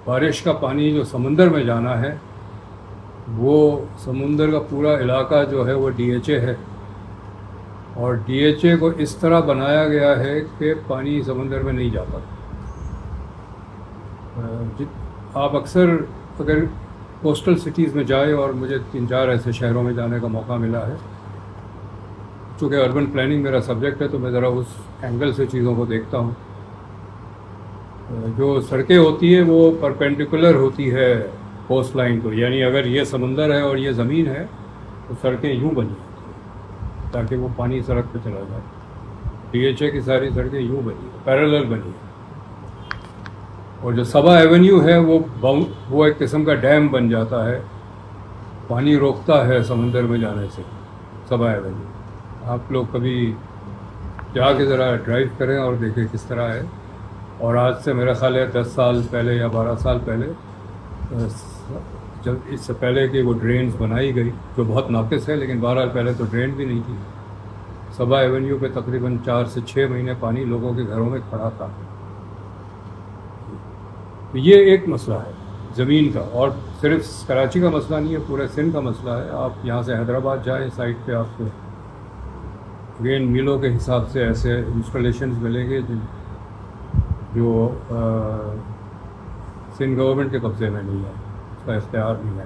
بارش کا پانی جو سمندر میں جانا ہے وہ سمندر کا پورا علاقہ جو ہے وہ ڈی ایچ اے ہے، اور ڈی ایچ اے کو اس طرح بنایا گیا ہے کہ پانی سمندر میں نہیں جاتا۔ آپ اکثر اگر کوسٹل سٹیز میں جائیں، اور مجھے 3-4 ایسے شہروں میں جانے کا موقع ملا ہے، چونکہ اربن پلاننگ میرا سبجیکٹ ہے تو میں ذرا اس اینگل سے چیزوں کو دیکھتا ہوں۔ جو سڑکیں ہوتی ہیں وہ پرپینڈیکولر ہوتی ہے کوسٹ لائن کو، یعنی اگر یہ سمندر ہے اور یہ زمین ہے تو سڑکیں یوں بنی ہیں تاکہ وہ پانی سڑک پہ چلا جائے۔ ڈی ایچ اے کی ساری سڑکیں یوں بنی ہیں، پیرالل بنی ہیں، اور جو سبا ایونیو ہے وہ ایک قسم کا ڈیم بن جاتا ہے، پانی روکتا ہے سمندر میں جانے سے۔ سبا ایونیو آپ لوگ کبھی جا کے ذرا ڈرائیو کریں اور دیکھیں کس طرح ہے۔ اور آج سے میرا خیال ہے 10 سال پہلے یا 12 سال پہلے، جب اس سے پہلے کہ وہ ڈرینز بنائی گئی جو بہت ناقص ہے، لیکن بہرحال پہلے تو ڈرین بھی نہیں تھی، سبا ایونیو پہ تقریباً 4 سے 6 مہینے پانی لوگوں کے گھروں میں کھڑا تھا۔ یہ ایک مسئلہ ہے زمین کا، اور صرف کراچی کا مسئلہ نہیں ہے، پورے سندھ کا مسئلہ ہے۔ آپ یہاں سے حیدرآباد جائیں، سائٹ پہ آپ کو اگین میلوں کے حساب سے ایسے انسٹالیشنز ملیں گے جو سندھ گورنمنٹ کے قبضے میں نہیں ہے، اس کا اختیار نہیں ہے۔